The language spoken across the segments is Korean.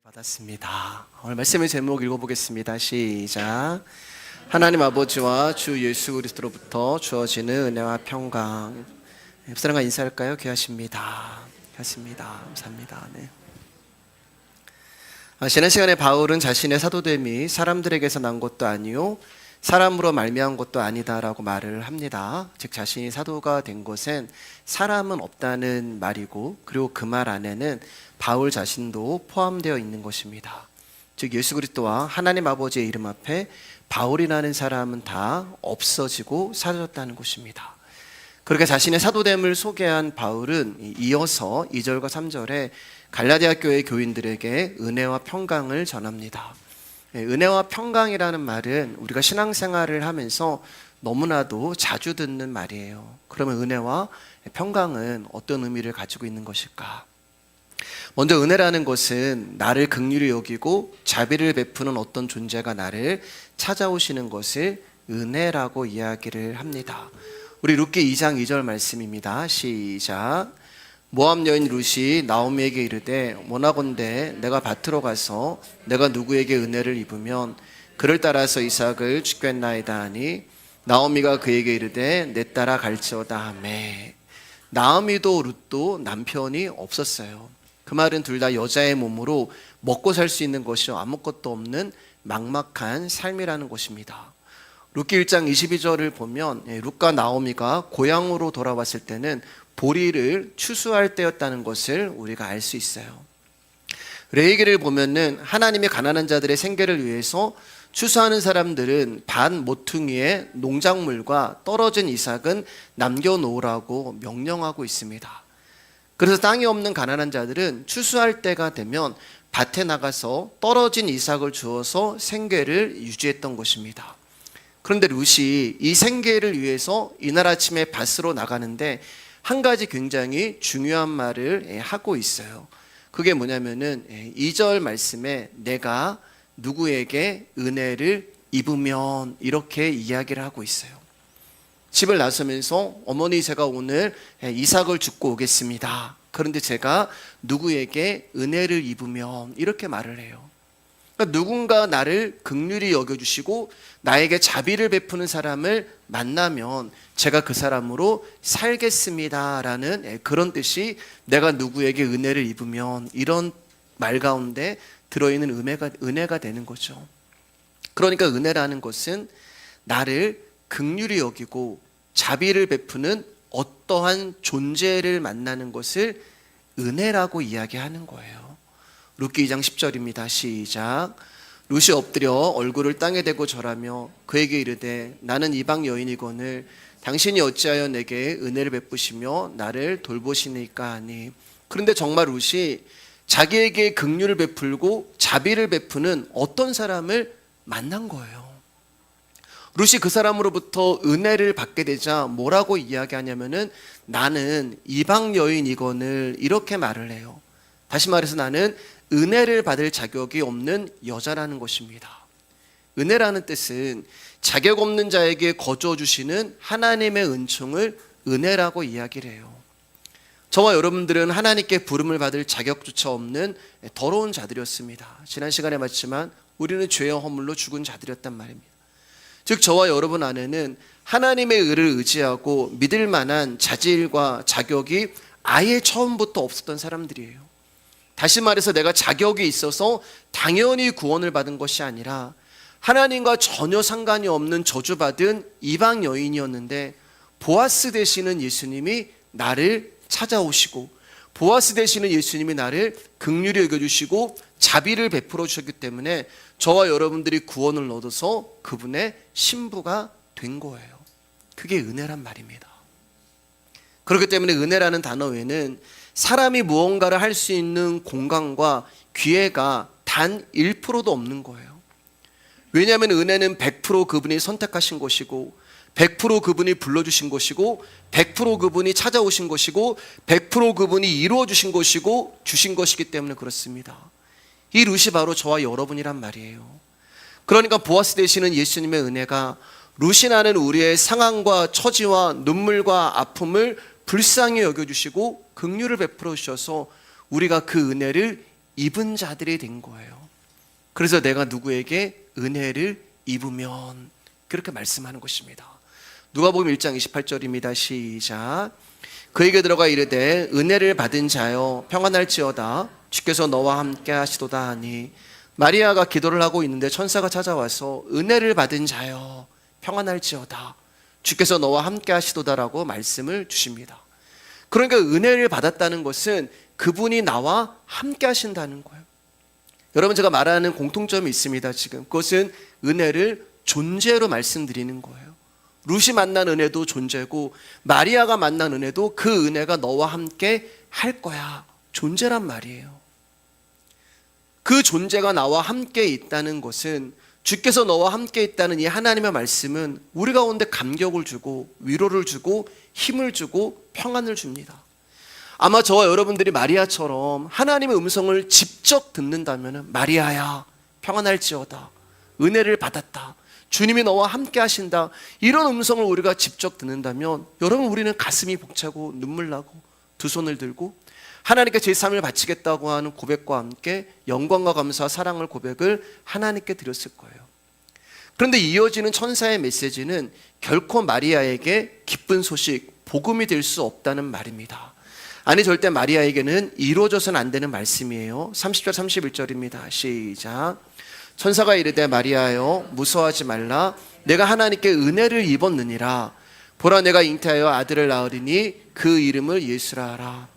받았습니다. 오늘 말씀의 제목 읽어보겠습니다. 시작. 하나님 아버지와 주 예수 그리스도로부터 주어지는 은혜와 평강. 옆사람과 인사할까요? 귀하십니다. 귀하십니다. 감사합니다. 네. 지난 시간에 바울은 자신의 사도됨이 사람들에게서 난 것도 아니요 사람으로 말미암은 것도 아니다라고 말을 합니다. 즉 자신이 사도가 된 것은 사람은 없다는 말이고, 그리고 그 말 안에는 바울 자신도 포함되어 있는 것입니다. 즉 예수 그리스도와 하나님 아버지의 이름 앞에 바울이라는 사람은 다 없어지고 사라졌다는 것입니다. 그렇게 자신의 사도됨을 소개한 바울은 이어서 2절과 3절에 갈라디아 교회 교인들에게 은혜와 평강을 전합니다. 은혜와 평강이라는 말은 우리가 신앙생활을 하면서 너무나도 자주 듣는 말이에요. 그러면 은혜와 평강은 어떤 의미를 가지고 있는 것일까? 먼저 은혜라는 것은 나를 긍휼히 여기고 자비를 베푸는 어떤 존재가 나를 찾아오시는 것을 은혜라고 이야기를 합니다. 우리 룻기 2장 2절 말씀입니다. 시작. 모압 여인 룻이 나오미에게 이르되 원하건대 내가 밭으로 가서 내가 누구에게 은혜를 입으면 그를 따라서 이삭을 죽겠나이다 하니 나오미가 그에게 이르되 내 따라 갈지어다 하매. 나오미도 룻도 남편이 없었어요. 그 말은 둘 다 여자의 몸으로 먹고 살 수 있는 것이 아무것도 없는 막막한 삶이라는 것입니다. 룻기 1장 22절을 보면 룻과 나오미가 고향으로 돌아왔을 때는 보리를 추수할 때였다는 것을 우리가 알 수 있어요. 레위기를 보면은 하나님의 가난한 자들의 생계를 위해서 추수하는 사람들은 반 모퉁이의 농작물과 떨어진 이삭은 남겨놓으라고 명령하고 있습니다. 그래서 땅이 없는 가난한 자들은 추수할 때가 되면 밭에 나가서 떨어진 이삭을 주어서 생계를 유지했던 것입니다. 그런데 룻이 이 생계를 위해서 이날 아침에 밭으로 나가는데 한 가지 굉장히 중요한 말을 하고 있어요. 그게 뭐냐면은 2절 말씀에 내가 누구에게 은혜를 입으면 이렇게 이야기를 하고 있어요. 집을 나서면서 어머니 제가 오늘 이삭을 줍고 오겠습니다. 그런데 제가 누구에게 은혜를 입으면 이렇게 말을 해요. 그러니까 누군가 나를 긍휼히 여겨주시고 나에게 자비를 베푸는 사람을 만나면 제가 그 사람으로 살겠습니다라는 그런 뜻이 내가 누구에게 은혜를 입으면 이런 말 가운데 들어있는 은혜가 되는 거죠. 그러니까 은혜라는 것은 나를 긍휼히 여기고 자비를 베푸는 어떠한 존재를 만나는 것을 은혜라고 이야기하는 거예요. 룻기 2장 10절입니다. 시작. 룻이 엎드려 얼굴을 땅에 대고 절하며 그에게 이르되 나는 이방 여인이거늘 당신이 어찌하여 내게 은혜를 베푸시며 나를 돌보시니까 하니. 그런데 정말 룻이 자기에게 긍휼을 베풀고 자비를 베푸는 어떤 사람을 만난 거예요. 룻이 그 사람으로부터 은혜를 받게 되자 뭐라고 이야기하냐면은 나는 이방 여인이거늘 이렇게 말을 해요. 다시 말해서 나는 은혜를 받을 자격이 없는 여자라는 것입니다. 은혜라는 뜻은 자격 없는 자에게 거저 주시는 하나님의 은총을 은혜라고 이야기를 해요. 저와 여러분들은 하나님께 부름을 받을 자격조차 없는 더러운 자들이었습니다. 지난 시간에 봤지만 우리는 죄와 허물로 죽은 자들이었단 말입니다. 즉 저와 여러분 안에는 하나님의 의를 의지하고 믿을 만한 자질과 자격이 아예 처음부터 없었던 사람들이에요. 다시 말해서 내가 자격이 있어서 당연히 구원을 받은 것이 아니라 하나님과 전혀 상관이 없는 저주받은 이방 여인이었는데 보아스 되시는 예수님이 나를 찾아오시고 보아스 되시는 예수님이 나를 긍휼히 여겨주시고 자비를 베풀어 주셨기 때문에 저와 여러분들이 구원을 얻어서 그분의 신부가 된 거예요. 그게 은혜란 말입니다. 그렇기 때문에 은혜라는 단어 외에는 사람이 무언가를 할 수 있는 공간과 기회가 단 1%도 없는 거예요. 왜냐하면 은혜는 100% 그분이 선택하신 것이고 100% 그분이 불러주신 것이고 100% 그분이 찾아오신 것이고 100% 그분이 이루어주신 것이고 주신 것이기 때문에 그렇습니다. 이 룻이 바로 저와 여러분이란 말이에요. 그러니까 보아스 되시는 예수님의 은혜가 룻이 나는 우리의 상황과 처지와 눈물과 아픔을 불쌍히 여겨주시고 긍휼을 베풀어 주셔서 우리가 그 은혜를 입은 자들이 된 거예요. 그래서 내가 누구에게 은혜를 입으면 그렇게 말씀하는 것입니다. 누가복음 1장 28절입니다. 시작. 그에게 들어가 이르되 은혜를 받은 자여 평안할지어다 주께서 너와 함께 하시도다 하니 마리아가 기도를 하고 있는데 천사가 찾아와서 은혜를 받은 자여 평안할지어다 주께서 너와 함께 하시도다라고 말씀을 주십니다. 그러니까 은혜를 받았다는 것은 그분이 나와 함께 하신다는 거예요. 여러분, 제가 말하는 공통점이 있습니다. 지금 그것은 은혜를 존재로 말씀드리는 거예요. 룻이 만난 은혜도 존재고 마리아가 만난 은혜도 그 은혜가 너와 함께 할 거야. 존재란 말이에요. 그 존재가 나와 함께 있다는 것은, 주께서 너와 함께 있다는 이 하나님의 말씀은 우리 가운데 감격을 주고 위로를 주고 힘을 주고 평안을 줍니다. 아마 저와 여러분들이 마리아처럼 하나님의 음성을 직접 듣는다면, 마리아야 평안할지어다, 은혜를 받았다, 주님이 너와 함께 하신다, 이런 음성을 우리가 직접 듣는다면 여러분, 우리는 가슴이 벅차고 눈물 나고 두 손을 들고 하나님께 제 삶을 바치겠다고 하는 고백과 함께 영광과 감사와 사랑을 고백을 하나님께 드렸을 거예요. 그런데 이어지는 천사의 메시지는 결코 마리아에게 기쁜 소식, 복음이 될 수 없다는 말입니다. 아니, 절대 마리아에게는 이루어져서는 안 되는 말씀이에요. 30절 31절입니다. 시작. 천사가 이르되 마리아여 무서워하지 말라. 내가 하나님께 은혜를 입었느니라. 보라, 내가 잉태하여 아들을 낳으리니 그 이름을 예수라 하라.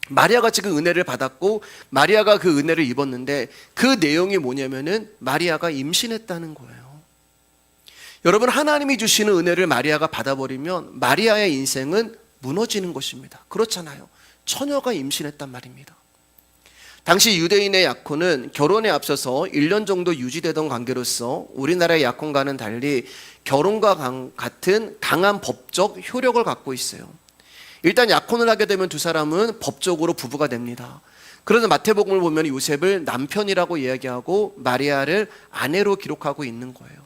마리아가 지금 은혜를 받았고 마리아가 그 은혜를 입었는데 그 내용이 뭐냐면은 마리아가 임신했다는 거예요. 여러분, 하나님이 주시는 은혜를 마리아가 받아버리면 마리아의 인생은 무너지는 것입니다. 그렇잖아요. 처녀가 임신했단 말입니다. 당시 유대인의 약혼은 결혼에 앞서서 1년 정도 유지되던 관계로서 우리나라의 약혼과는 달리 결혼과 같은 강한 법적 효력을 갖고 있어요. 일단 약혼을 하게 되면 두 사람은 법적으로 부부가 됩니다. 그래서 마태복음을 보면 요셉을 남편이라고 이야기하고 마리아를 아내로 기록하고 있는 거예요.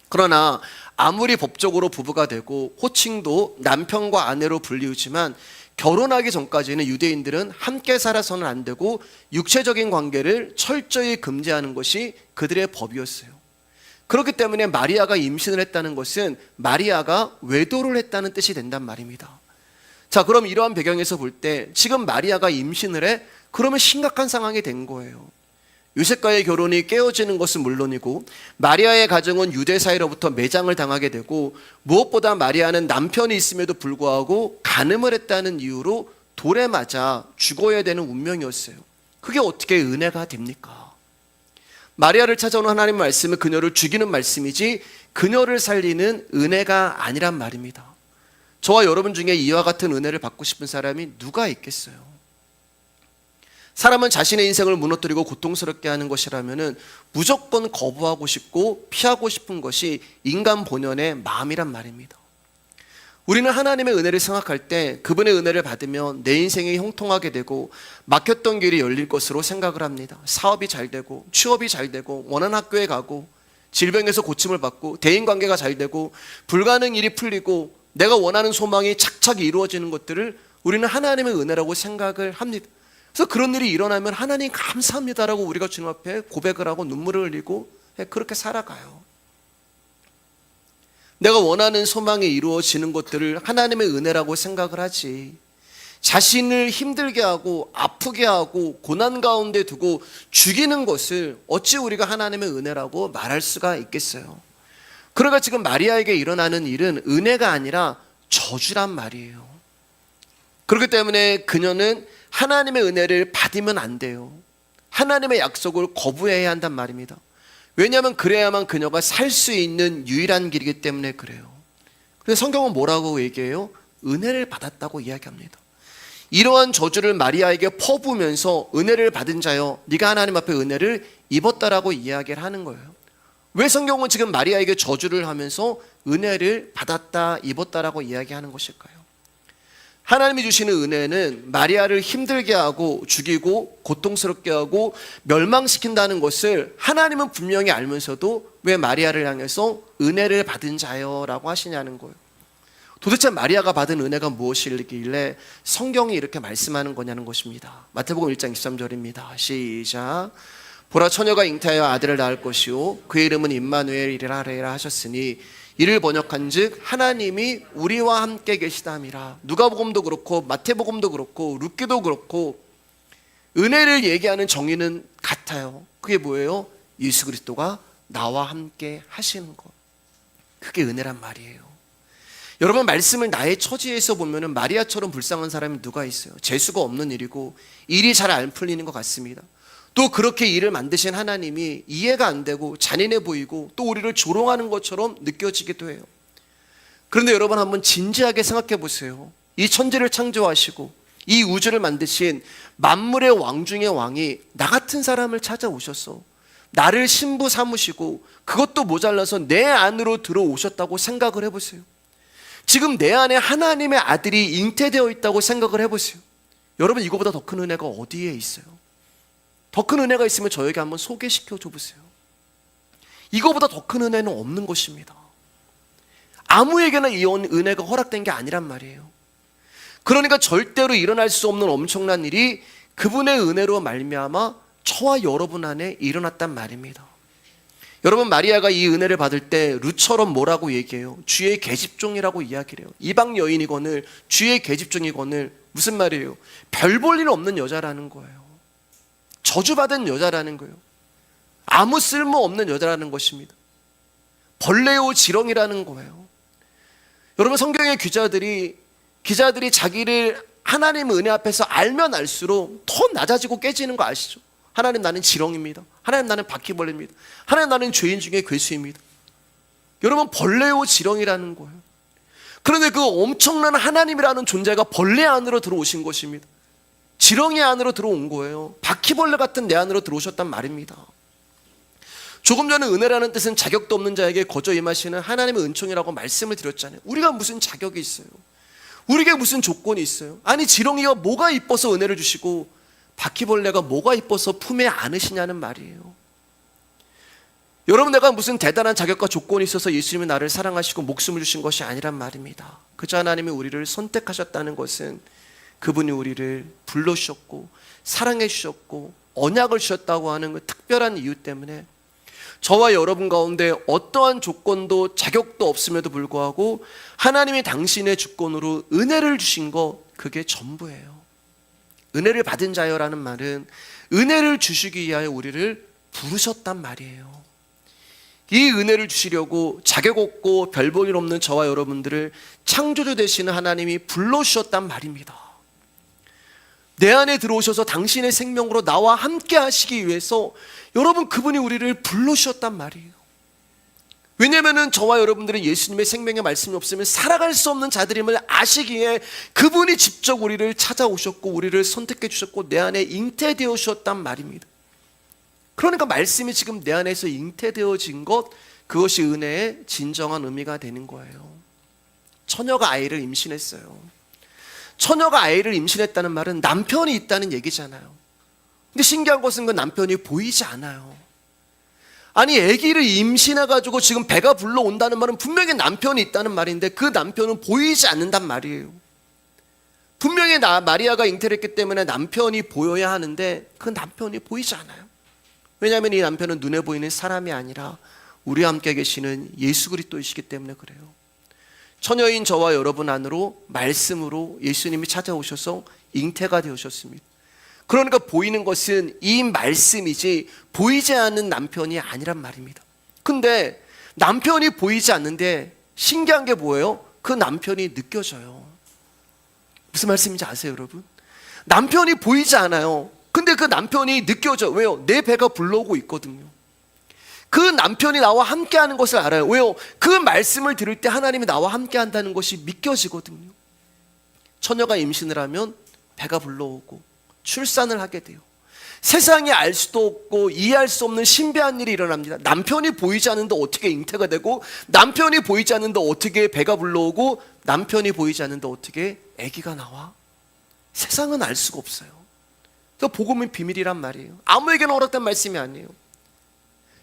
그러나 아무리 법적으로 부부가 되고 호칭도 남편과 아내로 불리우지만 결혼하기 전까지는 유대인들은 함께 살아서는 안 되고 육체적인 관계를 철저히 금지하는 것이 그들의 법이었어요. 그렇기 때문에 마리아가 임신을 했다는 것은 마리아가 외도를 했다는 뜻이 된단 말입니다. 자, 그럼 이러한 배경에서 볼 때 지금 마리아가 임신을 해? 그러면 심각한 상황이 된 거예요. 요셉과의 결혼이 깨어지는 것은 물론이고 마리아의 가정은 유대 사회로부터 매장을 당하게 되고 무엇보다 마리아는 남편이 있음에도 불구하고 간음을 했다는 이유로 돌에 맞아 죽어야 되는 운명이었어요. 그게 어떻게 은혜가 됩니까? 마리아를 찾아오는 하나님의 말씀은 그녀를 죽이는 말씀이지 그녀를 살리는 은혜가 아니란 말입니다. 저와 여러분 중에 이와 같은 은혜를 받고 싶은 사람이 누가 있겠어요? 사람은 자신의 인생을 무너뜨리고 고통스럽게 하는 것이라면 무조건 거부하고 싶고 피하고 싶은 것이 인간 본연의 마음이란 말입니다. 우리는 하나님의 은혜를 생각할 때 그분의 은혜를 받으면 내 인생이 형통하게 되고 막혔던 길이 열릴 것으로 생각을 합니다. 사업이 잘 되고 취업이 잘 되고 원하는 학교에 가고 질병에서 고침을 받고 대인관계가 잘 되고 불가능 일이 풀리고 내가 원하는 소망이 착착 이루어지는 것들을 우리는 하나님의 은혜라고 생각을 합니다. 그래서 그런 일이 일어나면 하나님 감사합니다라고 우리가 주님 앞에 고백을 하고 눈물을 흘리고 그렇게 살아가요. 내가 원하는 소망이 이루어지는 것들을 하나님의 은혜라고 생각을 하지, 자신을 힘들게 하고 아프게 하고 고난 가운데 두고 죽이는 것을 어찌 우리가 하나님의 은혜라고 말할 수가 있겠어요? 그러니까 지금 마리아에게 일어나는 일은 은혜가 아니라 저주란 말이에요. 그렇기 때문에 그녀는 하나님의 은혜를 받으면 안 돼요. 하나님의 약속을 거부해야 한단 말입니다. 왜냐하면 그래야만 그녀가 살 수 있는 유일한 길이기 때문에 그래요. 그래서 성경은 뭐라고 얘기해요? 은혜를 받았다고 이야기합니다. 이러한 저주를 마리아에게 퍼부으면서 은혜를 받은 자여 네가 하나님 앞에 은혜를 입었다라고 이야기를 하는 거예요. 왜 성경은 지금 마리아에게 저주를 하면서 은혜를 받았다, 입었다라고 이야기하는 것일까요? 하나님이 주시는 은혜는 마리아를 힘들게 하고 죽이고 고통스럽게 하고 멸망시킨다는 것을 하나님은 분명히 알면서도 왜 마리아를 향해서 은혜를 받은 자여라고 하시냐는 거예요. 도대체 마리아가 받은 은혜가 무엇이길래 성경이 이렇게 말씀하는 거냐는 것입니다. 마태복음 1장 23절입니다. 시작. 보라, 처녀가 잉태하여 아들을 낳을 것이요 그의 이름은 임마누엘이라 하리라 하셨으니 이를 번역한즉 하나님이 우리와 함께 계시다미라. 누가복음도 그렇고 마태복음도 그렇고 룻기도 그렇고 은혜를 얘기하는 정의는 같아요. 그게 뭐예요? 예수 그리스도가 나와 함께 하시는 것. 그게 은혜란 말이에요. 여러분, 말씀을 나의 처지에서 보면은 마리아처럼 불쌍한 사람이 누가 있어요? 재수가 없는 일이고 일이 잘 안 풀리는 것 같습니다. 또 그렇게 일을 만드신 하나님이 이해가 안 되고 잔인해 보이고 또 우리를 조롱하는 것처럼 느껴지기도 해요. 그런데 여러분, 한번 진지하게 생각해 보세요. 이 천지를 창조하시고 이 우주를 만드신 만물의 왕 중의 왕이 나 같은 사람을 찾아오셔서 나를 신부 삼으시고 그것도 모자라서 내 안으로 들어오셨다고 생각을 해보세요. 지금 내 안에 하나님의 아들이 잉태되어 있다고 생각을 해보세요. 여러분, 이거보다 더 큰 은혜가 어디에 있어요? 더 큰 은혜가 있으면 저에게 한번 소개시켜 줘 보세요. 이거보다 더 큰 은혜는 없는 것입니다. 아무에게나 이 은혜가 허락된 게 아니란 말이에요. 그러니까 절대로 일어날 수 없는 엄청난 일이 그분의 은혜로 말미암아 저와 여러분 안에 일어났단 말입니다. 여러분, 마리아가 이 은혜를 받을 때 룻처럼 뭐라고 얘기해요? 주의 계집종이라고 이야기를 해요. 이방 여인이거늘 주의 계집종이거늘 무슨 말이에요? 별 볼 일 없는 여자라는 거예요. 저주받은 여자라는 거예요. 아무 쓸모없는 여자라는 것입니다. 벌레요 지렁이라는 거예요. 여러분, 성경의 기자들이 자기를 하나님 은혜 앞에서 알면 알수록 더 낮아지고 깨지는 거 아시죠? 하나님, 나는 지렁입니다. 하나님, 나는 바퀴벌레입니다. 하나님, 나는 죄인 중에 괴수입니다. 여러분, 벌레요 지렁이라는 거예요. 그런데 그 엄청난 하나님이라는 존재가 벌레 안으로 들어오신 것입니다. 지렁이 안으로 들어온 거예요. 바퀴벌레 같은 내 안으로 들어오셨단 말입니다. 조금 전에 은혜라는 뜻은 자격도 없는 자에게 거저 임하시는 하나님의 은총이라고 말씀을 드렸잖아요. 우리가 무슨 자격이 있어요? 우리에게 무슨 조건이 있어요? 아니, 지렁이가 뭐가 이뻐서 은혜를 주시고 바퀴벌레가 뭐가 이뻐서 품에 안으시냐는 말이에요. 여러분, 내가 무슨 대단한 자격과 조건이 있어서 예수님이 나를 사랑하시고 목숨을 주신 것이 아니란 말입니다. 그저 하나님이 우리를 선택하셨다는 것은 그분이 우리를 불러주셨고 사랑해 주셨고 언약을 주셨다고 하는 그 특별한 이유 때문에 저와 여러분 가운데 어떠한 조건도 자격도 없음에도 불구하고 하나님이 당신의 주권으로 은혜를 주신 것, 그게 전부예요. 은혜를 받은 자여라는 말은 은혜를 주시기 위하여 우리를 부르셨단 말이에요. 이 은혜를 주시려고 자격 없고 별 볼 일 없는 저와 여러분들을 창조주 되시는 하나님이 불러주셨단 말입니다. 내 안에 들어오셔서 당신의 생명으로 나와 함께 하시기 위해서 여러분, 그분이 우리를 불러주셨단 말이에요. 왜냐하면 저와 여러분들은 예수님의 생명의 말씀이 없으면 살아갈 수 없는 자들임을 아시기에 그분이 직접 우리를 찾아오셨고 우리를 선택해 주셨고 내 안에 잉태되어 주셨단 말입니다. 그러니까 말씀이 지금 내 안에서 잉태되어진 것, 그것이 은혜의 진정한 의미가 되는 거예요. 처녀가 아이를 임신했어요. 처녀가 아이를 임신했다는 말은 남편이 있다는 얘기잖아요. 근데 신기한 것은 그 남편이 보이지 않아요. 아니, 아기를 임신해가지고 지금 배가 불러온다는 말은 분명히 남편이 있다는 말인데 그 남편은 보이지 않는단 말이에요. 분명히 마리아가 잉태를 했기 때문에 남편이 보여야 하는데 그 남편이 보이지 않아요. 왜냐하면 이 남편은 눈에 보이는 사람이 아니라 우리와 함께 계시는 예수 그리스도이시기 때문에 그래요. 처녀인 저와 여러분 안으로 말씀으로 예수님이 찾아오셔서 잉태가 되어셨습니다. 그러니까 보이는 것은 이 말씀이지 보이지 않는 남편이 아니란 말입니다. 근데 남편이 보이지 않는데 신기한 게 뭐예요? 그 남편이 느껴져요. 무슨 말씀인지 아세요, 여러분? 남편이 보이지 않아요. 근데 그 남편이 느껴져. 왜요? 내 배가 불러오고 있거든요. 그 남편이 나와 함께 하는 것을 알아요. 왜요? 그 말씀을 들을 때 하나님이 나와 함께 한다는 것이 믿겨지거든요. 처녀가 임신을 하면 배가 불러오고 출산을 하게 돼요. 세상이 알 수도 없고 이해할 수 없는 신비한 일이 일어납니다. 남편이 보이지 않는데 어떻게 잉태가 되고, 남편이 보이지 않는데 어떻게 배가 불러오고, 남편이 보이지 않는데 어떻게 아기가 나와? 세상은 알 수가 없어요. 그래서 복음은 비밀이란 말이에요. 아무에게나 허락된 말씀이 아니에요.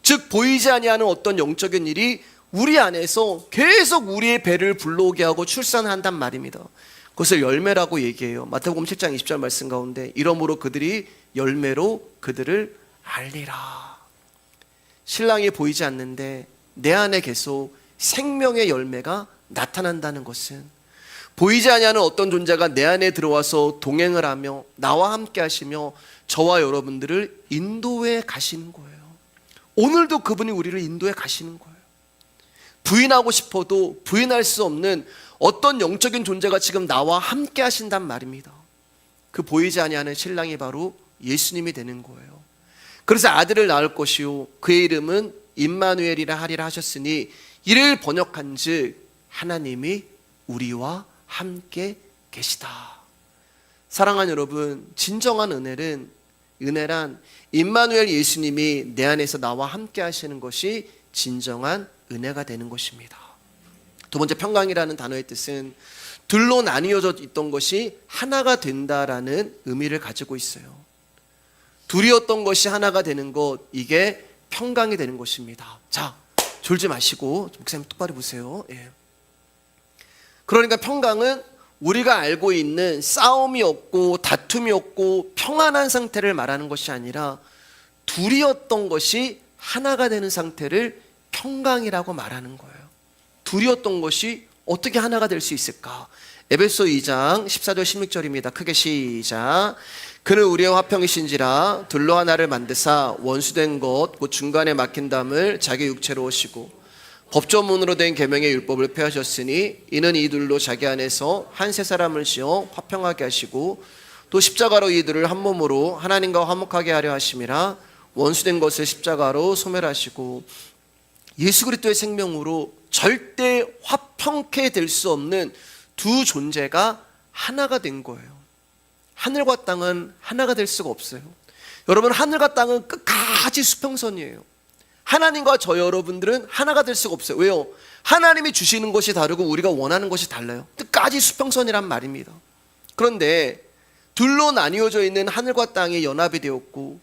즉 보이지 아니하는 어떤 영적인 일이 우리 안에서 계속 우리의 배를 불러오게 하고 출산한단 말입니다. 그것을 열매라고 얘기해요. 마태복음 7장 20절 말씀 가운데 이러므로 그들이 열매로 그들을 알리라. 신랑이 보이지 않는데 내 안에 계속 생명의 열매가 나타난다는 것은 보이지 아니하는 어떤 존재가 내 안에 들어와서 동행을 하며 나와 함께 하시며 저와 여러분들을 인도해 가시는 거예요. 오늘도 그분이 우리를 인도해 가시는 거예요. 부인하고 싶어도 부인할 수 없는 어떤 영적인 존재가 지금 나와 함께 하신단 말입니다. 그 보이지 아니하는 신랑이 바로 예수님이 되는 거예요. 그래서 아들을 낳을 것이요 그의 이름은 임마누엘이라 하리라 하셨으니 이를 번역한즉 하나님이 우리와 함께 계시다. 사랑하는 여러분, 진정한 은혜란 임마누엘 예수님이 내 안에서 나와 함께 하시는 것이 진정한 은혜가 되는 것입니다. 두 번째, 평강이라는 단어의 뜻은 둘로 나뉘어져 있던 것이 하나가 된다라는 의미를 가지고 있어요. 둘이었던 것이 하나가 되는 것, 이게 평강이 되는 것입니다. 자, 졸지 마시고 목사님 똑바로 보세요. 예. 그러니까 평강은 우리가 알고 있는 싸움이 없고 다툼이 없고 평안한 상태를 말하는 것이 아니라 둘이었던 것이 하나가 되는 상태를 평강이라고 말하는 거예요. 둘이었던 것이 어떻게 하나가 될 수 있을까? 에베소 2장 14절 16절입니다. 크게 시작. 그는 우리의 화평이신지라 둘로 하나를 만드사 원수된 것 곧 중간에 막힌 담을 자기 육체로 오시고 법조문으로 된 계명의 율법을 폐하셨으니 이는 이 둘로 자기 안에서 한 세 사람을 지어 화평하게 하시고 또 십자가로 이들을 한 몸으로 하나님과 화목하게 하려 하심이라. 원수된 것을 십자가로 소멸하시고 예수 그리스도의 생명으로 절대 화평케 될 수 없는 두 존재가 하나가 된 거예요. 하늘과 땅은 하나가 될 수가 없어요. 여러분, 하늘과 땅은 끝까지 수평선이에요. 하나님과 저 여러분들은 하나가 될 수가 없어요. 왜요? 하나님이 주시는 것이 다르고 우리가 원하는 것이 달라요. 끝까지 수평선이란 말입니다. 그런데 둘로 나뉘어져 있는 하늘과 땅이 연합이 되었고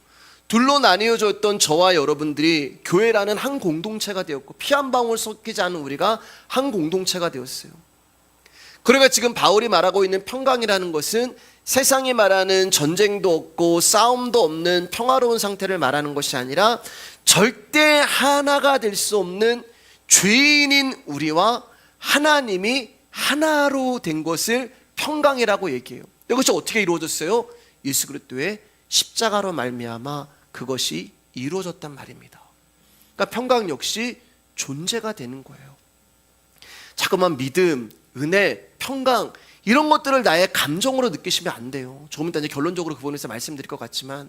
둘로 나뉘어져 있던 저와 여러분들이 교회라는 한 공동체가 되었고 피 한 방울 섞이지 않은 우리가 한 공동체가 되었어요. 그러니까 지금 바울이 말하고 있는 평강이라는 것은 세상이 말하는 전쟁도 없고 싸움도 없는 평화로운 상태를 말하는 것이 아니라 절대 하나가 될 수 없는 죄인인 우리와 하나님이 하나로 된 것을 평강이라고 얘기해요. 이것이 어떻게 이루어졌어요? 예수 그리스도의 십자가로 말미암아 그것이 이루어졌단 말입니다. 그러니까 평강 역시 존재가 되는 거예요. 자꾸만 믿음, 은혜, 평강 이런 것들을 나의 감정으로 느끼시면 안 돼요. 조금 이따 이제 결론적으로 그 부분에서 말씀드릴 것 같지만,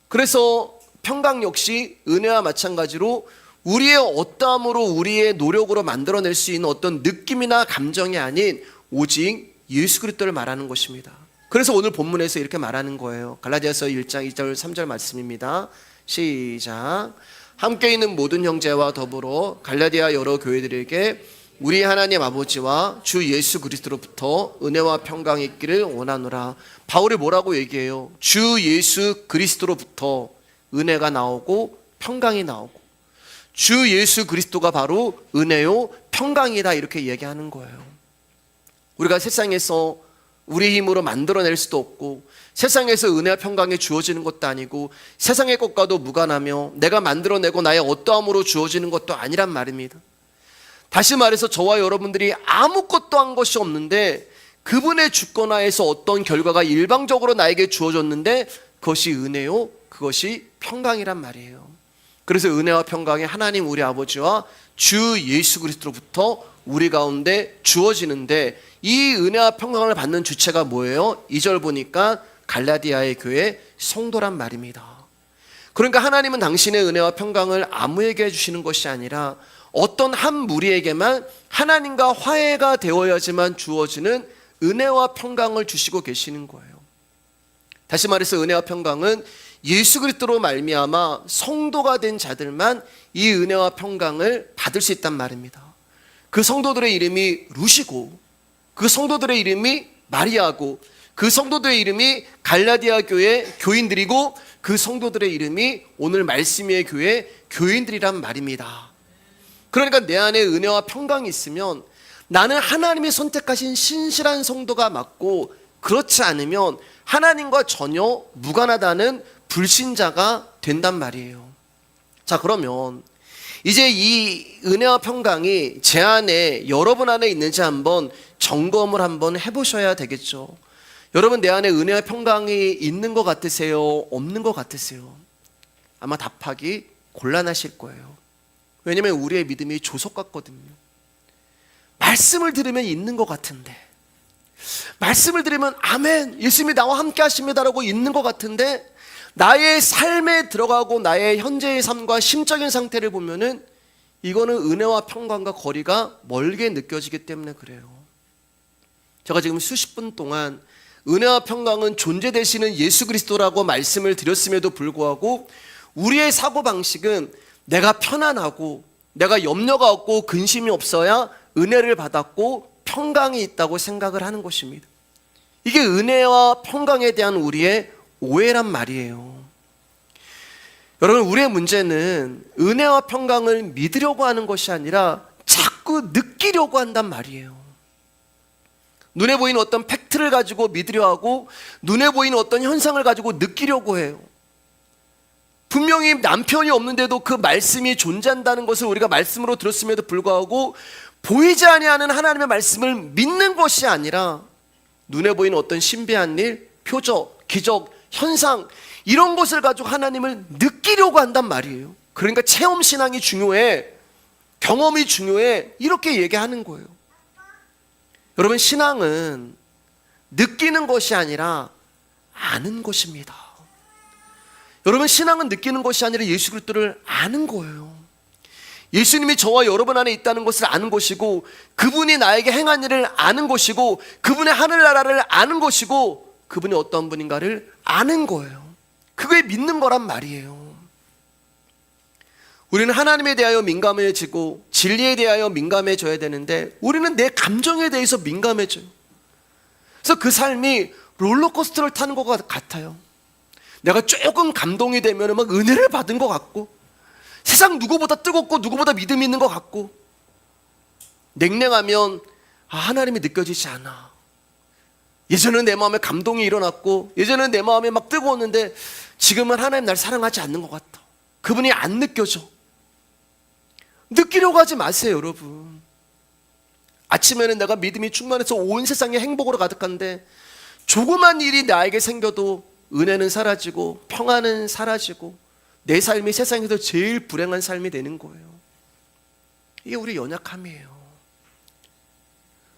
그래서 평강 역시 은혜와 마찬가지로 우리의 어떠함으로 우리의 노력으로 만들어낼 수 있는 어떤 느낌이나 감정이 아닌 오직 예수 그리스도를 말하는 것입니다. 그래서 오늘 본문에서 이렇게 말하는 거예요. 갈라디아서 1장 2절 3절 말씀입니다. 시작. 함께 있는 모든 형제와 더불어 갈라디아 여러 교회들에게 우리 하나님 아버지와 주 예수 그리스도로부터 은혜와 평강이 있기를 원하노라. 바울이 뭐라고 얘기해요? 주 예수 그리스도로부터 은혜가 나오고 평강이 나오고 주 예수 그리스도가 바로 은혜요 평강이다, 이렇게 얘기하는 거예요. 우리가 세상에서 우리 힘으로 만들어낼 수도 없고 세상에서 은혜와 평강이 주어지는 것도 아니고 세상의 것과도 무관하며 내가 만들어내고 나의 어떠함으로 주어지는 것도 아니란 말입니다. 다시 말해서 저와 여러분들이 아무것도 한 것이 없는데 그분의 주권하에서 어떤 결과가 일방적으로 나에게 주어졌는데 그것이 은혜요, 그것이 평강이란 말이에요. 그래서 은혜와 평강이 하나님 우리 아버지와 주 예수 그리스도로부터 우리 가운데 주어지는데 이 은혜와 평강을 받는 주체가 뭐예요? 2절 보니까 갈라디아의 교회 성도란 말입니다. 그러니까 하나님은 당신의 은혜와 평강을 아무에게 주시는 것이 아니라 어떤 한 무리에게만 하나님과 화해가 되어야지만 주어지는 은혜와 평강을 주시고 계시는 거예요. 다시 말해서 은혜와 평강은 예수 그리스도로 말미암아 성도가 된 자들만 이 은혜와 평강을 받을 수 있단 말입니다. 그 성도들의 이름이 루시고 그 성도들의 이름이 마리아고 그 성도들의 이름이 갈라디아 교회 교인들이고 그 성도들의 이름이 오늘 말씀의 교회 교인들이란 말입니다. 그러니까 내 안에 은혜와 평강이 있으면 나는 하나님이 선택하신 신실한 성도가 맞고, 그렇지 않으면 하나님과 전혀 무관하다는 불신자가 된단 말이에요. 자, 그러면 이제 이 은혜와 평강이 제 안에, 여러분 안에 있는지 한번 점검을 한번 해보셔야 되겠죠. 여러분, 내 안에 은혜와 평강이 있는 것 같으세요? 없는 것 같으세요? 아마 답하기 곤란하실 거예요. 왜냐면 우리의 믿음이 조석 같거든요. 말씀을 들으면 있는 것 같은데, 말씀을 들으면 아멘, 예수님이 나와 함께 하십니다라고 있는 것 같은데, 나의 삶에 들어가고 나의 현재의 삶과 심적인 상태를 보면은 이거는 은혜와 평강과 거리가 멀게 느껴지기 때문에 그래요. 제가 지금 수십 분 동안 은혜와 평강은 존재되시는 예수 그리스도라고 말씀을 드렸음에도 불구하고 우리의 사고방식은 내가 편안하고 내가 염려가 없고 근심이 없어야 은혜를 받았고 평강이 있다고 생각을 하는 것입니다. 이게 은혜와 평강에 대한 우리의 오해란 말이에요. 여러분, 우리의 문제는 은혜와 평강을 믿으려고 하는 것이 아니라 자꾸 느끼려고 한단 말이에요. 눈에 보이는 어떤 팩트를 가지고 믿으려 하고, 눈에 보이는 어떤 현상을 가지고 느끼려고 해요. 분명히 남편이 없는데도 그 말씀이 존재한다는 것을 우리가 말씀으로 들었음에도 불구하고 보이지 아니하는 하나님의 말씀을 믿는 것이 아니라 눈에 보이는 어떤 신비한 일, 표적, 기적, 현상, 이런 것을 가지고 하나님을 느끼려고 한단 말이에요. 그러니까 체험신앙이 중요해, 경험이 중요해, 이렇게 얘기하는 거예요. 여러분, 신앙은 느끼는 것이 아니라 아는 것입니다. 여러분, 신앙은 느끼는 것이 아니라 예수 그리스도를 아는 거예요. 예수님이 저와 여러분 안에 있다는 것을 아는 것이고, 그분이 나에게 행한 일을 아는 것이고, 그분의 하늘나라를 아는 것이고, 그분이 어떤 분인가를 아는 거예요. 그거에 믿는 거란 말이에요. 우리는 하나님에 대하여 민감해지고 진리에 대하여 민감해져야 되는데 우리는 내 감정에 대해서 민감해져요. 그래서 그 삶이 롤러코스터를 타는 것 같아요. 내가 조금 감동이 되면 막 은혜를 받은 것 같고, 세상 누구보다 뜨겁고 누구보다 믿음이 있는 것 같고, 냉랭하면 하나님이 느껴지지 않아. 예전에는 내 마음에 감동이 일어났고, 예전에는 내 마음에 막 뜨거웠는데 지금은 하나님 날 사랑하지 않는 것 같아. 그분이 안 느껴져. 느끼려고 하지 마세요, 여러분. 아침에는 내가 믿음이 충만해서 온 세상에 행복으로 가득한데 조그만 일이 나에게 생겨도 은혜는 사라지고 평안은 사라지고 내 삶이 세상에서 제일 불행한 삶이 되는 거예요. 이게 우리 연약함이에요.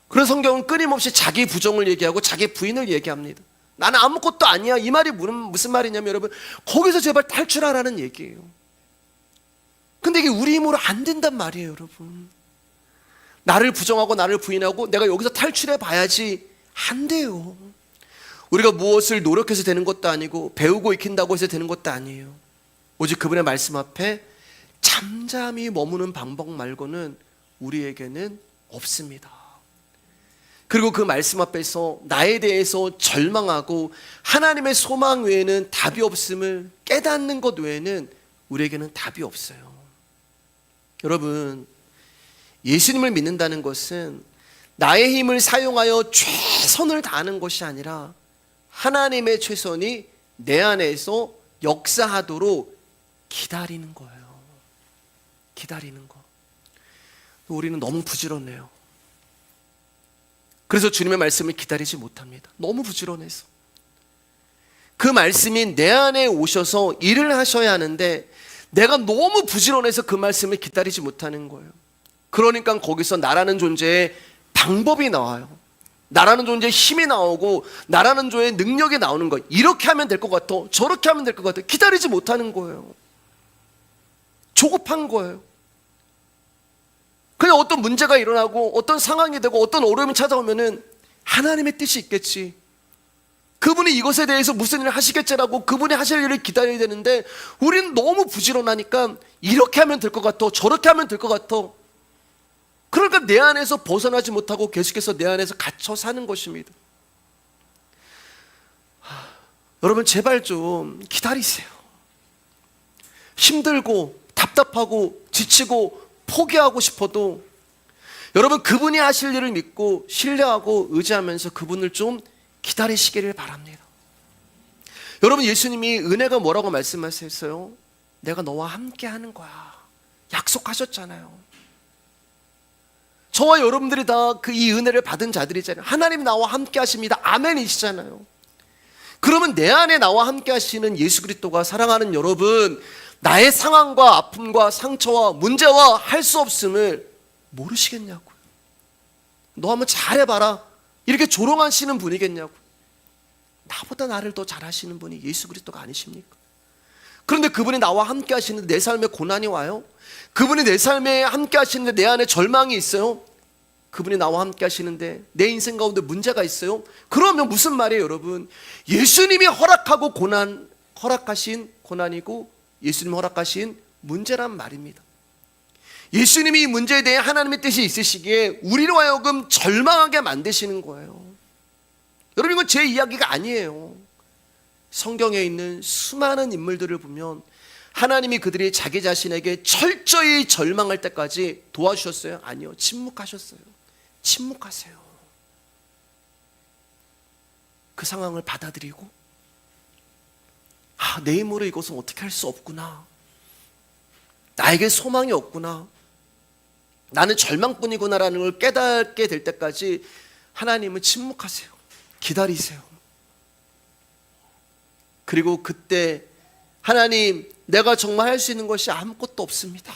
그런 성경은 끊임없이 자기 부정을 얘기하고 자기 부인을 얘기합니다. 나는 아무것도 아니야. 이 말이 무슨 말이냐면 여러분, 거기서 제발 탈출하라는 얘기예요. 근데 이게 우리 힘으로 안 된단 말이에요, 여러분. 나를 부정하고 나를 부인하고 내가 여기서 탈출해 봐야지, 안 돼요. 우리가 무엇을 노력해서 되는 것도 아니고 배우고 익힌다고 해서 되는 것도 아니에요. 오직 그분의 말씀 앞에 잠잠히 머무는 방법 말고는 우리에게는 없습니다. 그리고 그 말씀 앞에서 나에 대해서 절망하고 하나님의 소망 외에는 답이 없음을 깨닫는 것 외에는 우리에게는 답이 없어요. 여러분, 예수님을 믿는다는 것은 나의 힘을 사용하여 최선을 다하는 것이 아니라 하나님의 최선이 내 안에서 역사하도록 기다리는 거예요. 기다리는 거. 우리는 너무 부지런해요. 그래서 주님의 말씀을 기다리지 못합니다. 너무 부지런해서. 그 말씀이 내 안에 오셔서 일을 하셔야 하는데 내가 너무 부지런해서 그 말씀을 기다리지 못하는 거예요. 그러니까 거기서 나라는 존재의 방법이 나와요. 나라는 존재의 힘이 나오고 나라는 존재의 능력이 나오는 거예요. 이렇게 하면 될 것 같아, 저렇게 하면 될 것 같아. 기다리지 못하는 거예요. 조급한 거예요. 그냥 어떤 문제가 일어나고 어떤 상황이 되고 어떤 어려움이 찾아오면은 하나님의 뜻이 있겠지, 그분이 이것에 대해서 무슨 일을 하시겠지라고 그분이 하실 일을 기다려야 되는데 우리는 너무 부지런하니까 이렇게 하면 될 것 같아, 저렇게 하면 될 것 같아. 그러니까 내 안에서 벗어나지 못하고 계속해서 내 안에서 갇혀 사는 것입니다. 여러분, 제발 좀 기다리세요. 힘들고 답답하고 지치고 포기하고 싶어도 여러분 그분이 하실 일을 믿고 신뢰하고 의지하면서 그분을 좀 기다리시기를 바랍니다. 여러분 예수님이 은혜가 뭐라고 말씀하셨어요? 내가 너와 함께 하는 거야. 약속하셨잖아요. 저와 여러분들이 다 그 이 은혜를 받은 자들이잖아요. 하나님 나와 함께 하십니다. 아멘이시잖아요. 그러면 내 안에 나와 함께 하시는 예수 그리스도가 사랑하는 여러분, 나의 상황과 아픔과 상처와 문제와 할 수 없음을 모르시겠냐고요. 너 한번 잘해봐라 이렇게 조롱하시는 분이겠냐고. 나보다 나를 더 잘하시는 분이 예수 그리스도가 아니십니까? 그런데 그분이 나와 함께 하시는데 내 삶에 고난이 와요? 그분이 내 삶에 함께 하시는데 내 안에 절망이 있어요? 그분이 나와 함께 하시는데 내 인생 가운데 문제가 있어요? 그러면 무슨 말이에요 여러분? 예수님이 허락하신 고난이고 예수님이 허락하신 문제란 말입니다. 예수님이 이 문제에 대해 하나님의 뜻이 있으시기에 우리로 하여금 절망하게 만드시는 거예요. 여러분 이건 제 이야기가 아니에요. 성경에 있는 수많은 인물들을 보면 하나님이 그들이 자기 자신에게 철저히 절망할 때까지 도와주셨어요? 아니요. 침묵하셨어요. 침묵하세요. 그 상황을 받아들이고 내 힘으로 이것은 어떻게 할 수 없구나. 나에게 소망이 없구나. 나는 절망뿐이구나라는 걸 깨닫게 될 때까지 하나님은 침묵하세요. 기다리세요. 그리고 그때 하나님 내가 정말 할 수 있는 것이 아무것도 없습니다.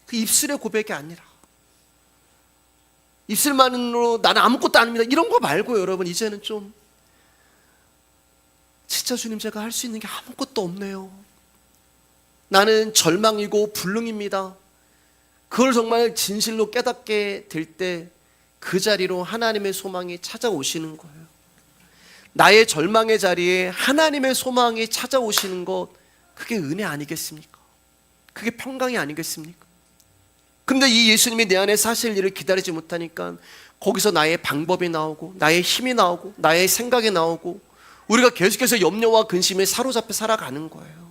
그 입술의 고백이 아니라 입술만으로 나는 아무것도 아닙니다 이런 거 말고 여러분 이제는 좀 진짜 주님 제가 할 수 있는 게 아무것도 없네요. 나는 절망이고 불능입니다. 그걸 정말 진실로 깨닫게 될 때 그 자리로 하나님의 소망이 찾아오시는 거예요. 나의 절망의 자리에 하나님의 소망이 찾아오시는 것, 그게 은혜 아니겠습니까? 그게 평강이 아니겠습니까? 근데 이 예수님이 내 안에 사실 일을 기다리지 못하니까 거기서 나의 방법이 나오고 나의 힘이 나오고 나의 생각이 나오고 우리가 계속해서 염려와 근심에 사로잡혀 살아가는 거예요.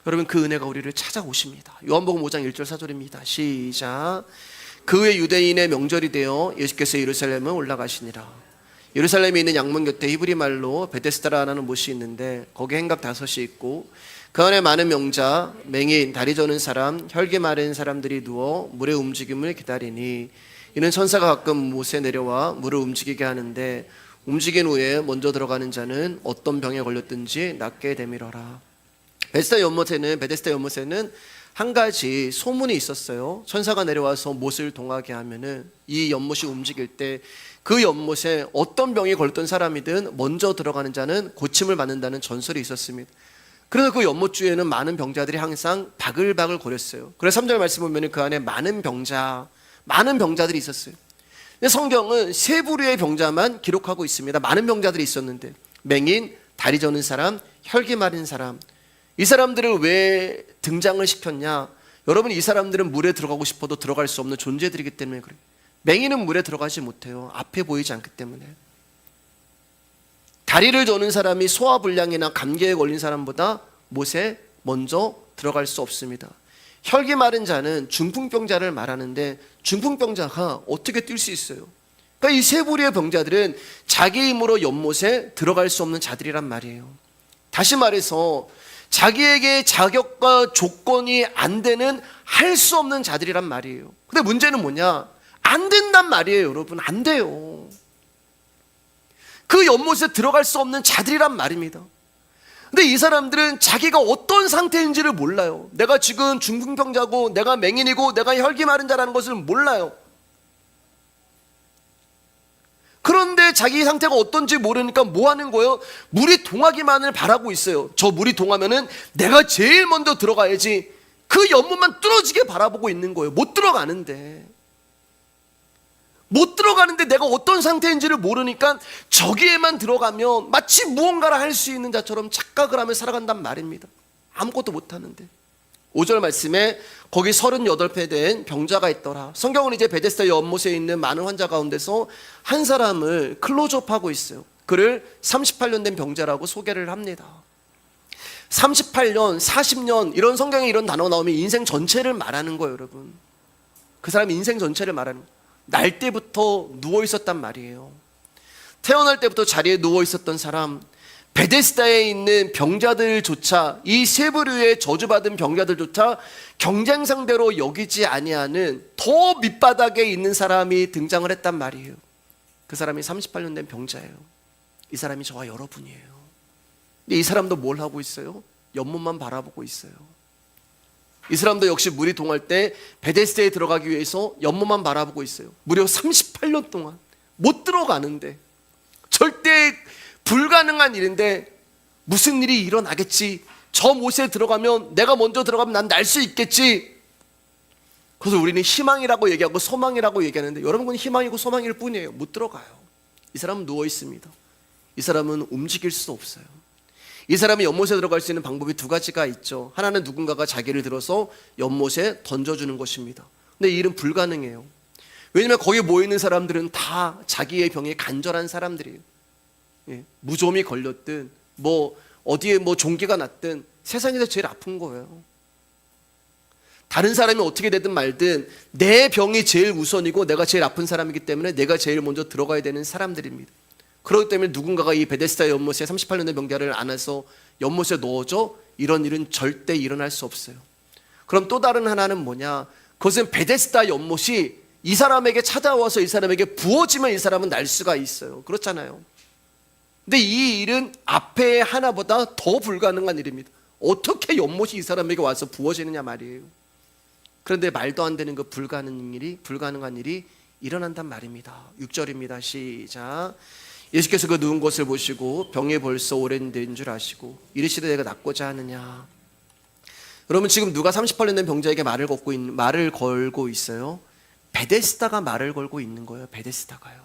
여러분 그 은혜가 우리를 찾아오십니다. 요한복음 5장 1절 4절입니다. 시작. 그 후에 유대인의 명절이 되어 예수께서 예루살렘에 올라가시니라. 예루살렘에 있는 양문 곁에 히브리 말로 베데스다라는 못이 있는데 거기에 행각 5이 있고 그 안에 많은 명자, 맹인, 다리 저는 사람, 혈기 마른 사람들이 누워 물의 움직임을 기다리니 이는 천사가 가끔 못에 내려와 물을 움직이게 하는데 움직인 후에 먼저 들어가는 자는 어떤 병에 걸렸든지 낫게 되밀어라. 베데스다 연못에는 한 가지 소문이 있었어요. 천사가 내려와서 못을 동하게 하면은 이 연못이 움직일 때 그 연못에 어떤 병이 걸렸던 사람이든 먼저 들어가는 자는 고침을 받는다는 전설이 있었습니다. 그래서 그 연못 주에는 많은 병자들이 항상 바글바글 거렸어요. 그래서 3절 말씀 보면 그 안에 많은 병자들이 있었어요. 근데 성경은 세 부류의 병자만 기록하고 있습니다. 많은 병자들이 있었는데 맹인, 다리 저는 사람, 혈기 마른 사람, 이 사람들을 왜 등장을 시켰냐? 여러분 이 사람들은 물에 들어가고 싶어도 들어갈 수 없는 존재들이기 때문에 그래요. 맹인은 물에 들어가지 못해요. 앞에 보이지 않기 때문에. 다리를 저는 사람이 소화불량이나 감기에 걸린 사람보다 못에 먼저 들어갈 수 없습니다. 혈기 마른 자는 중풍병자를 말하는데 중풍병자가 어떻게 뛸 수 있어요? 그러니까 이 세 부류의 병자들은 자기 힘으로 연못에 들어갈 수 없는 자들이란 말이에요. 다시 말해서 자기에게 자격과 조건이 안 되는 할 수 없는 자들이란 말이에요. 근데 문제는 뭐냐? 안 된단 말이에요 여러분. 안 돼요. 그 연못에 들어갈 수 없는 자들이란 말입니다. 근데 이 사람들은 자기가 어떤 상태인지를 몰라요. 내가 지금 중풍병자고 내가 맹인이고 내가 혈기 마른 자라는 것을 몰라요. 그런데 자기 상태가 어떤지 모르니까 뭐 하는 거예요? 물이 동하기만을 바라고 있어요. 저 물이 동하면은 내가 제일 먼저 들어가야지. 그 연못만 뚫어지게 바라보고 있는 거예요. 못 들어가는데 내가 어떤 상태인지를 모르니까 저기에만 들어가면 마치 무언가를 할 수 있는 자처럼 착각을 하며 살아간단 말입니다. 아무것도 못하는데. 5절 말씀에 거기 38배 된 병자가 있더라. 성경은 이제 베데스다 연못에 있는 많은 환자 가운데서 한 사람을 클로즈업하고 있어요. 그를 38년 된 병자라고 소개를 합니다. 38년, 40년 이런 성경에 이런 단어가 나오면 인생 전체를 말하는 거예요, 여러분. 그 사람 인생 전체를 말하는 거예요. 날 때부터 누워 있었단 말이에요. 태어날 때부터 자리에 누워 있었던 사람, 베데스다에 있는 병자들조차, 이 세 부류의 저주받은 병자들조차 경쟁 상대로 여기지 아니하는 더 밑바닥에 있는 사람이 등장을 했단 말이에요. 그 사람이 38년 된 병자예요. 이 사람이 저와 여러분이에요. 근데 이 사람도 뭘 하고 있어요? 연못만 바라보고 있어요. 이 사람도 역시 물이 동할 때 베데스다에 들어가기 위해서 연못만 바라보고 있어요. 무려 38년 동안 못 들어가는데, 절대 불가능한 일인데 무슨 일이 일어나겠지, 저 못에 들어가면, 내가 먼저 들어가면 난 날 수 있겠지. 그래서 우리는 희망이라고 얘기하고 소망이라고 얘기하는데, 여러분은 희망이고 소망일 뿐이에요. 못 들어가요. 이 사람은 누워 있습니다. 이 사람은 움직일 수 없어요. 이 사람이 연못에 들어갈 수 있는 방법이 두 가지가 있죠. 하나는 누군가가 자기를 들어서 연못에 던져주는 것입니다. 근데 이 일은 불가능해요. 왜냐하면 거기에 모이는 사람들은 다 자기의 병에 간절한 사람들이에요. 무좀이 걸렸든 어디에 종기가 났든 세상에서 제일 아픈 거예요. 다른 사람이 어떻게 되든 말든 내 병이 제일 우선이고 내가 제일 아픈 사람이기 때문에 내가 제일 먼저 들어가야 되는 사람들입니다. 그렇기 때문에 누군가가 이 베데스다 연못에 38년 된 병자를 안아서 연못에 넣어줘, 이런 일은 절대 일어날 수 없어요. 그럼 또 다른 하나는 뭐냐? 그것은 베데스다 연못이 이 사람에게 찾아와서 이 사람에게 부어지면 이 사람은 날 수가 있어요. 그렇잖아요. 근데 이 일은 앞에 하나보다 더 불가능한 일입니다. 어떻게 연못이 이 사람에게 와서 부어지느냐 말이에요. 그런데 말도 안 되는 그 불가능한 일이 일어난단 말입니다. 6절입니다. 시작. 예수께서 그 누운 것을 보시고 병이 벌써 오랜 된 줄 아시고 이르시되 내가 낫고자 하느냐. 여러분, 지금 누가 38년 된 병자에게 말을 걸고 있어요? 베데스다가 말을 걸고 있는 거예요. 베데스다가요.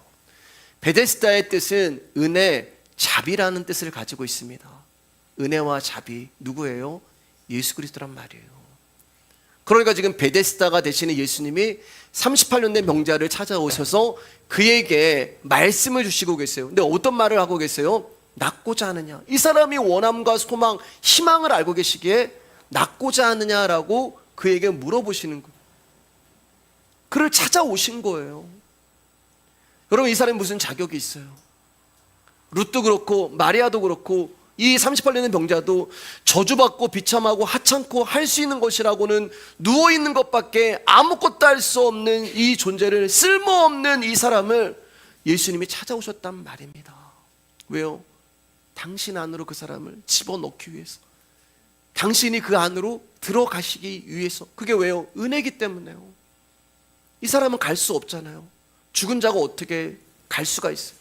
베데스다의 뜻은 은혜, 자비라는 뜻을 가지고 있습니다. 은혜와 자비, 누구예요? 예수 그리스도란 말이에요. 그러니까 지금 베데스다가 되시는 예수님이 38년 된 병자를 찾아오셔서 그에게 말씀을 주시고 계세요. 근데 어떤 말을 하고 계세요? 낫고자 하느냐. 이 사람이 원함과 소망, 희망을 알고 계시기에 낫고자 하느냐라고 그에게 물어보시는 거예요. 그를 찾아오신 거예요. 여러분, 이 사람이 무슨 자격이 있어요? 룻도 그렇고 마리아도 그렇고 이 38년 된 병자도 저주받고 비참하고 하찮고 할 수 있는 것이라고는 누워있는 것밖에 아무것도 할 수 없는 이 존재를, 쓸모없는 이 사람을 예수님이 찾아오셨단 말입니다. 왜요? 당신 안으로 그 사람을 집어넣기 위해서, 당신이 그 안으로 들어가시기 위해서. 그게 왜요? 은혜이기 때문에요. 이 사람은 갈 수 없잖아요. 죽은 자가 어떻게 갈 수가 있어요?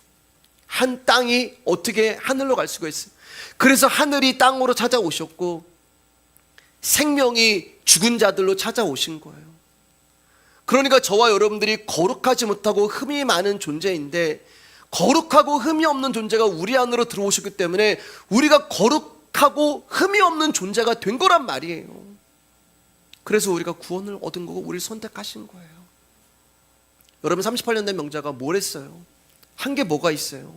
한 땅이 어떻게 하늘로 갈 수가 있어요? 그래서 하늘이 땅으로 찾아오셨고 생명이 죽은 자들로 찾아오신 거예요. 그러니까 저와 여러분들이 거룩하지 못하고 흠이 많은 존재인데, 거룩하고 흠이 없는 존재가 우리 안으로 들어오셨기 때문에 우리가 거룩하고 흠이 없는 존재가 된 거란 말이에요. 그래서 우리가 구원을 얻은 거고 우리를 선택하신 거예요. 여러분, 38년 된 명자가 뭘 했어요? 한 게 뭐가 있어요?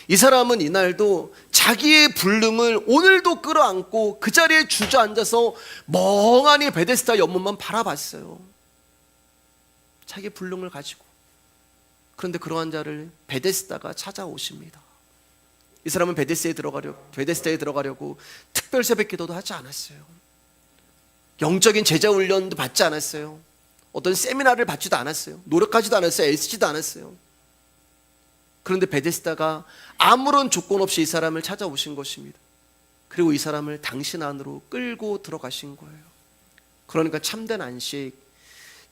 이 사람은 이날도 자기의 불능을 오늘도 끌어안고 그 자리에 주저앉아서 멍하니 베데스다 연못만 바라봤어요. 자기의 불능을 가지고. 그런데 그러한 자를 베데스다가 찾아오십니다. 이 사람은 베데스다에 들어가려고 특별 새벽 기도도 하지 않았어요. 영적인 제자 훈련도 받지 않았어요. 어떤 세미나를 받지도 않았어요. 노력하지도 않았어요. 애쓰지도 않았어요. 그런데 베데스다가 아무런 조건 없이 이 사람을 찾아오신 것입니다. 그리고 이 사람을 당신 안으로 끌고 들어가신 거예요. 그러니까 참된 안식,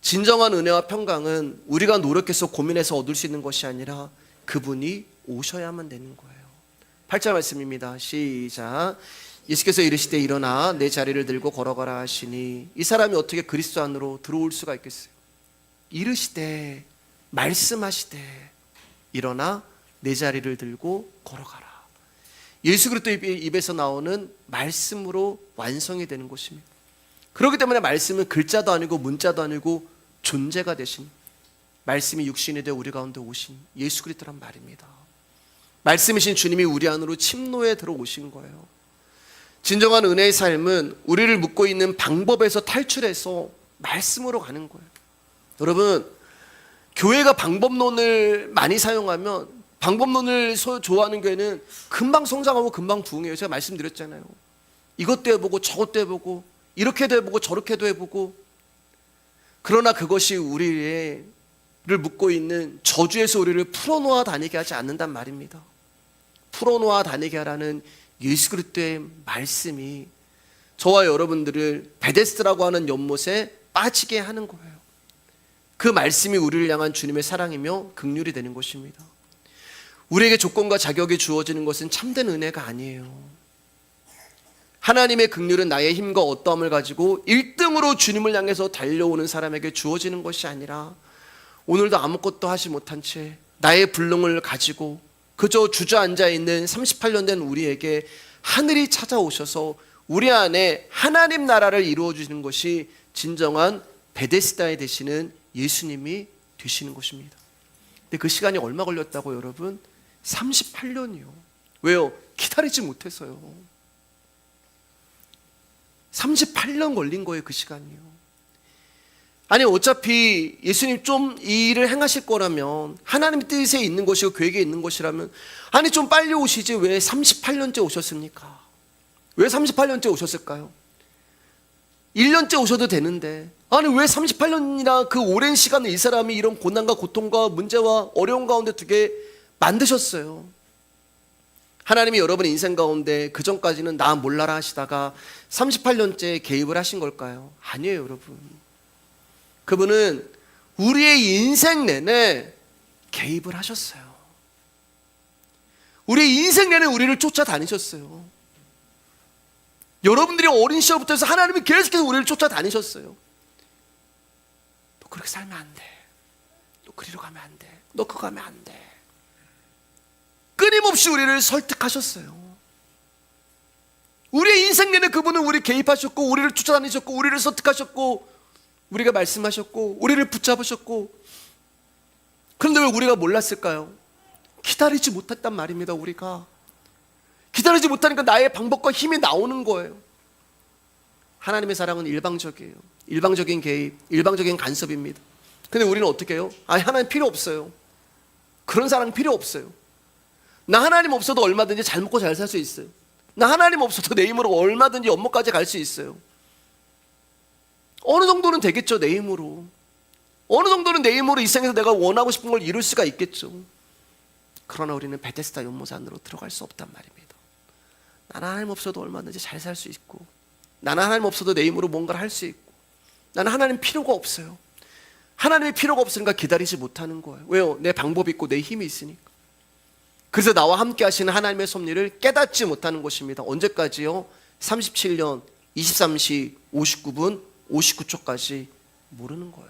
진정한 은혜와 평강은 우리가 노력해서 고민해서 얻을 수 있는 것이 아니라 그분이 오셔야만 되는 거예요. 8절 말씀입니다. 시작. 예수께서 이르시되 일어나 내 자리를 들고 걸어가라 하시니, 이 사람이 어떻게 그리스도 안으로 들어올 수가 있겠어요? 이르시되, 말씀하시되 일어나 내 자리를 들고 걸어가라. 예수 그리스도 입에서 나오는 말씀으로 완성이 되는 것입니다. 그렇기 때문에 말씀은 글자도 아니고 문자도 아니고 존재가 되신, 말씀이 육신이 되어 우리 가운데 오신 예수 그리스도란 말입니다. 말씀이신 주님이 우리 안으로 침노에 들어오신 거예요. 진정한 은혜의 삶은 우리를 묶고 있는 방법에서 탈출해서 말씀으로 가는 거예요. 여러분, 교회가 방법론을 많이 사용하면, 방법론을 좋아하는 교회는 금방 성장하고 금방 부흥해요. 제가 말씀드렸잖아요. 이것도 해보고 저것도 해보고 이렇게도 해보고 저렇게도 해보고. 그러나 그것이 우리를 묶고 있는 저주에서 우리를 풀어놓아 다니게 하지 않는단 말입니다. 풀어놓아 다니게 하라는 예수 그리스도의 말씀이 저와 여러분들을 베데스다라고 하는 연못에 빠지게 하는 거예요. 그 말씀이 우리를 향한 주님의 사랑이며 긍휼이 되는 것입니다. 우리에게 조건과 자격이 주어지는 것은 참된 은혜가 아니에요. 하나님의 긍휼은 나의 힘과 어떠함을 가지고 1등으로 주님을 향해서 달려오는 사람에게 주어지는 것이 아니라 오늘도 아무것도 하지 못한 채 나의 불능을 가지고 그저 주저앉아 있는 38년 된 우리에게 하늘이 찾아오셔서 우리 안에 하나님 나라를 이루어 주시는 것이 진정한 베데스다에 되시는 예수님이 되시는 것입니다. 근데 그 시간이 얼마 걸렸다고 여러분? 38년이요. 왜요? 기다리지 못해서요. 38년 걸린 거예요, 그 시간이요. 아니, 어차피 예수님 좀 이 일을 행하실 거라면, 하나님 뜻에 있는 것이고 계획에 있는 것이라면, 아니 좀 빨리 오시지 왜 38년째 오셨습니까? 왜 38년째 오셨을까요? 1년째 오셔도 되는데, 아니 왜 38년이나 그 오랜 시간을 이 사람이 이런 고난과 고통과 문제와 어려운 가운데 두게 만드셨어요? 하나님이 여러분의 인생 가운데 그 전까지는 나 몰라라 하시다가 38년째 개입을 하신 걸까요? 아니에요, 여러분. 그분은 우리의 인생 내내 개입을 하셨어요. 우리의 인생 내내 우리를 쫓아다니셨어요. 여러분들이 어린 시절부터 해서 하나님이 계속해서 우리를 쫓아다니셨어요. 너 그렇게 살면 안 돼. 너 그리로 가면 안 돼. 너 그거 가면 안 돼. 끊임없이 우리를 설득하셨어요. 우리의 인생 내내 그분은 우리 개입하셨고 우리를 쫓아다니셨고 우리를 설득하셨고 우리가 말씀하셨고 우리를 붙잡으셨고. 그런데 왜 우리가 몰랐을까요? 기다리지 못했단 말입니다. 우리가 기다리지 못하니까 나의 방법과 힘이 나오는 거예요. 하나님의 사랑은 일방적이에요. 일방적인 개입, 일방적인 간섭입니다. 근데 우리는 어떻게 해요? 하나님 필요 없어요. 그런 사랑 필요 없어요. 나 하나님 없어도 얼마든지 잘 먹고 잘 살 수 있어요. 나 하나님 없어도 내 힘으로 얼마든지 연못까지 갈 수 있어요. 어느 정도는 되겠죠, 내 힘으로. 어느 정도는 내 힘으로 이 생에서 내가 원하고 싶은 걸 이룰 수가 있겠죠. 그러나 우리는 베데스다 연못 안으로 들어갈 수 없단 말입니다. 나는 하나님 없어도 얼마든지 잘 살 수 있고, 나는 하나님 없어도 내 힘으로 뭔가를 할 수 있고, 나는 하나님 필요가 없어요. 하나님이 필요가 없으니까 기다리지 못하는 거예요. 왜요? 내 방법이 있고 내 힘이 있으니까. 그래서 나와 함께 하시는 하나님의 섭리를 깨닫지 못하는 것입니다. 언제까지요? 37년 23시 59분 59초까지 모르는 거예요.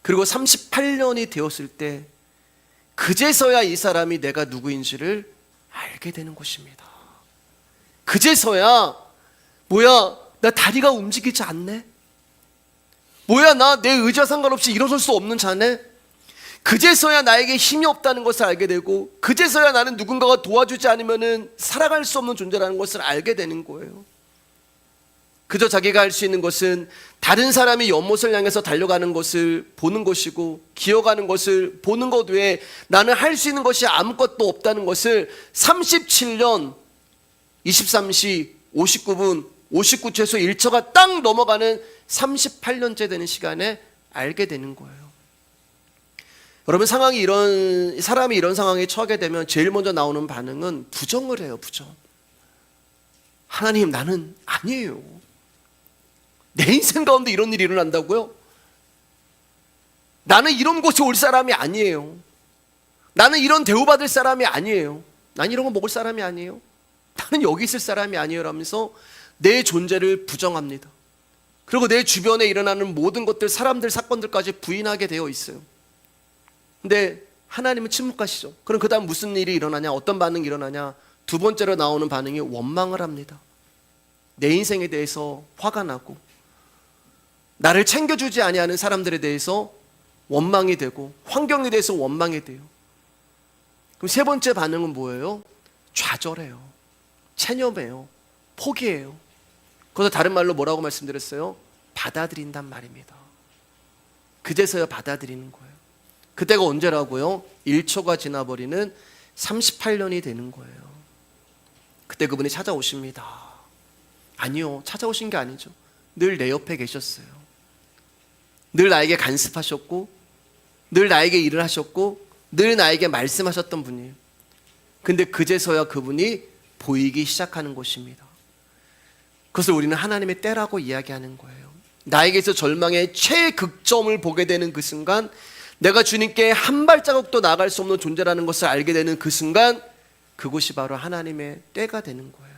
그리고 38년이 되었을 때 그제서야 이 사람이 내가 누구인지를 알게 되는 것입니다. 그제서야 뭐야, 나 다리가 움직이지 않네? 뭐야, 나 내 의지와 상관없이 일어설 수 없는 자네? 그제서야 나에게 힘이 없다는 것을 알게 되고, 그제서야 나는 누군가가 도와주지 않으면 살아갈 수 없는 존재라는 것을 알게 되는 거예요. 그저 자기가 할 수 있는 것은 다른 사람이 연못을 향해서 달려가는 것을 보는 것이고, 기어가는 것을 보는 것 외에 나는 할 수 있는 것이 아무것도 없다는 것을 37년 23시 59분 59초에서 1초가 딱 넘어가는 38년째 되는 시간에 알게 되는 거예요. 여러분, 사람이 이런 상황에 처하게 되면 제일 먼저 나오는 반응은 부정을 해요. 부정. 하나님, 나는 아니에요. 내 인생 가운데 이런 일이 일어난다고요? 나는 이런 곳에 올 사람이 아니에요. 나는 이런 대우받을 사람이 아니에요. 난 이런 거 먹을 사람이 아니에요. 나는 여기 있을 사람이 아니에요 라면서 내 존재를 부정합니다. 그리고 내 주변에 일어나는 모든 것들, 사람들, 사건들까지 부인하게 되어 있어요. 근데 하나님은 침묵하시죠. 그럼 그 다음 무슨 일이 일어나냐? 어떤 반응이 일어나냐? 두 번째로 나오는 반응이 원망을 합니다. 내 인생에 대해서 화가 나고, 나를 챙겨주지 아니하는 사람들에 대해서 원망이 되고, 환경에 대해서 원망이 돼요. 그럼 세 번째 반응은 뭐예요? 좌절해요. 체념해요. 포기해요. 그래서 다른 말로 뭐라고 말씀드렸어요? 받아들인단 말입니다. 그제서야 받아들이는 거예요. 그때가 언제라고요? 1초가 지나버리는 38년이 되는 거예요. 그때 그분이 찾아오십니다. 아니요, 찾아오신 게 아니죠. 늘 내 옆에 계셨어요. 늘 나에게 간섭하셨고, 늘 나에게 일을 하셨고, 늘 나에게 말씀하셨던 분이에요. 근데 그제서야 그분이 보이기 시작하는 것입니다. 그것을 우리는 하나님의 때라고 이야기하는 거예요. 나에게서 절망의 최극점을 보게 되는 그 순간, 내가 주님께 한 발자국도 나아갈 수 없는 존재라는 것을 알게 되는 그 순간, 그곳이 바로 하나님의 때가 되는 거예요.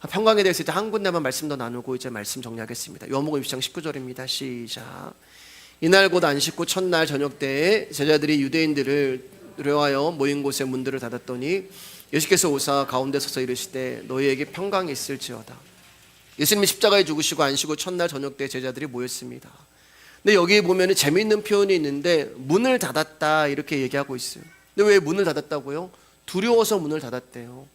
평강에 대해서 이제 한 군데만 말씀 더 나누고 이제 말씀 정리하겠습니다. 요한복음 20장 19절입니다. 시작. 이날 곧 안식 후 첫날 저녁 때에 제자들이 유대인들을 두려워하여 모인 곳에 문들을 닫았더니 예수께서 오사 가운데 서서 이르시되 너희에게 평강이 있을지어다. 예수님이 십자가에 죽으시고 안식 후 첫날 저녁 때 제자들이 모였습니다. 근데 여기 보면 재미있는 표현이 있는데 문을 닫았다 이렇게 얘기하고 있어요. 근데 왜 문을 닫았다고요? 두려워서 문을 닫았대요.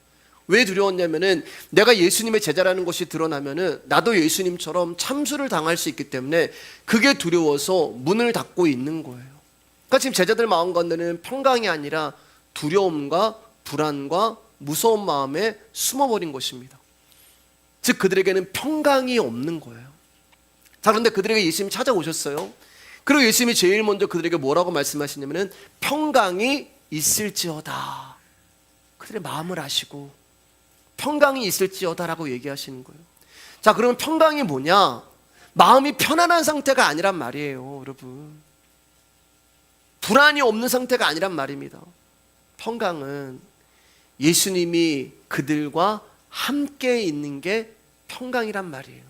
왜 두려웠냐면은 내가 예수님의 제자라는 것이 드러나면은 나도 예수님처럼 참수를 당할 수 있기 때문에 그게 두려워서 문을 닫고 있는 거예요. 그러니까 지금 제자들 마음 가운데는 평강이 아니라 두려움과 불안과 무서운 마음에 숨어버린 것입니다. 즉 그들에게는 평강이 없는 거예요. 자, 그런데 그들에게 예수님이 찾아오셨어요. 그리고 예수님이 제일 먼저 그들에게 뭐라고 말씀하시냐면은 평강이 있을지어다. 그들의 마음을 아시고 평강이 있을지어다라고 얘기하시는 거예요. 자, 그러면 평강이 뭐냐? 마음이 편안한 상태가 아니란 말이에요, 여러분. 불안이 없는 상태가 아니란 말입니다. 평강은 예수님이 그들과 함께 있는 게 평강이란 말이에요.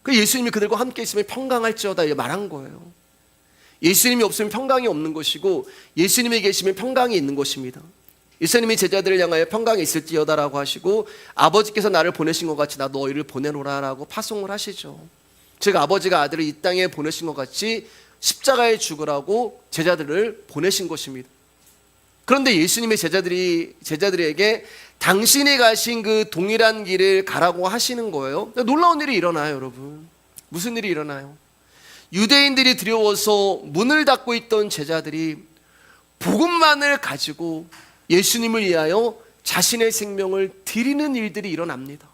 그 예수님이 그들과 함께 있으면 평강할지어다 말한 거예요. 예수님이 없으면 평강이 없는 것이고 예수님이 계시면 평강이 있는 것입니다. 예수님이 제자들을 향하여 평강이 있을지어다라고 하시고 아버지께서 나를 보내신 것 같이 나 너희를 보내노라라고 파송을 하시죠. 즉 아버지가 아들을 이 땅에 보내신 것 같이 십자가에 죽으라고 제자들을 보내신 것입니다. 그런데 예수님의 제자들에게 당신이 가신 그 동일한 길을 가라고 하시는 거예요. 놀라운 일이 일어나요, 여러분. 무슨 일이 일어나요? 유대인들이 두려워서 문을 닫고 있던 제자들이 복음만을 가지고 예수님을 위하여 자신의 생명을 드리는 일들이 일어납니다.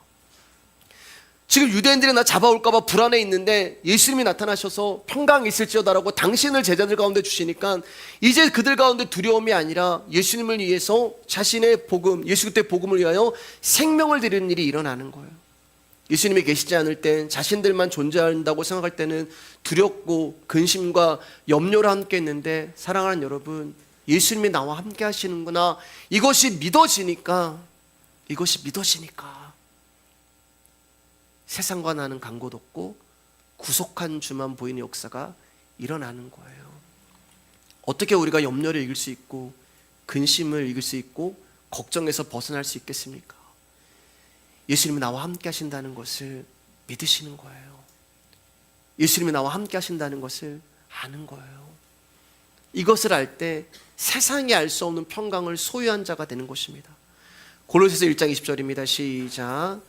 지금 유대인들이 나 잡아올까봐 불안해 있는데 예수님이 나타나셔서 평강이 있을지어다라고 당신을 제자들 가운데 주시니까 이제 그들 가운데 두려움이 아니라 예수님을 위해서 자신의 복음, 예수 그리스도의 복음을 위하여 생명을 드리는 일이 일어나는 거예요. 예수님이 계시지 않을 땐 자신들만 존재한다고 생각할 때는 두렵고 근심과 염려를 함께 했는데 사랑하는 여러분, 예수님이 나와 함께 하시는구나. 이것이 믿어지니까 세상과 나는 간 곳 없고 구속한 주만 보이는 역사가 일어나는 거예요. 어떻게 우리가 염려를 이길 수 있고 근심을 이길 수 있고 걱정에서 벗어날 수 있겠습니까? 예수님이 나와 함께 하신다는 것을 믿으시는 거예요. 예수님이 나와 함께 하신다는 것을 아는 거예요. 이것을 알 때 세상이 알 수 없는 평강을 소유한 자가 되는 것입니다. 골로새서 1장 20절입니다. 시작.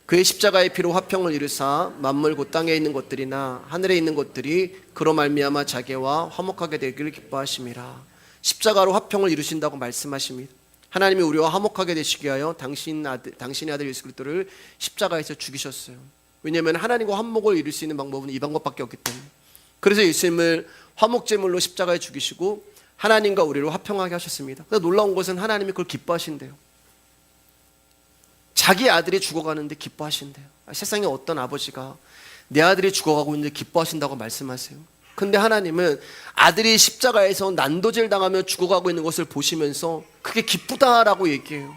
그의 십자가의 피로 화평을 이루사 만물 곧 땅에 있는 것들이나 하늘에 있는 것들이 그로 말미암아 자기와 화목하게 되기를 기뻐하심이라. 십자가로 화평을 이루신다고 말씀하십니다. 하나님이 우리와 화목하게 되시기 위하여 당신의 아들 예수 그리스도를 십자가에서 죽이셨어요. 왜냐하면 하나님과 화목을 이룰 수 있는 방법은 이 방법밖에 없기 때문에. 그래서 예수님을 화목제물로 십자가에 죽이시고 하나님과 우리를 화평하게 하셨습니다. 놀라운 것은 하나님이 그걸 기뻐하신대요. 자기 아들이 죽어가는데 기뻐하신대요. 세상에 어떤 아버지가 내 아들이 죽어가고 있는데 기뻐하신다고 말씀하세요? 근데 하나님은 아들이 십자가에서 난도질 당하며 죽어가고 있는 것을 보시면서 그게 기쁘다라고 얘기해요.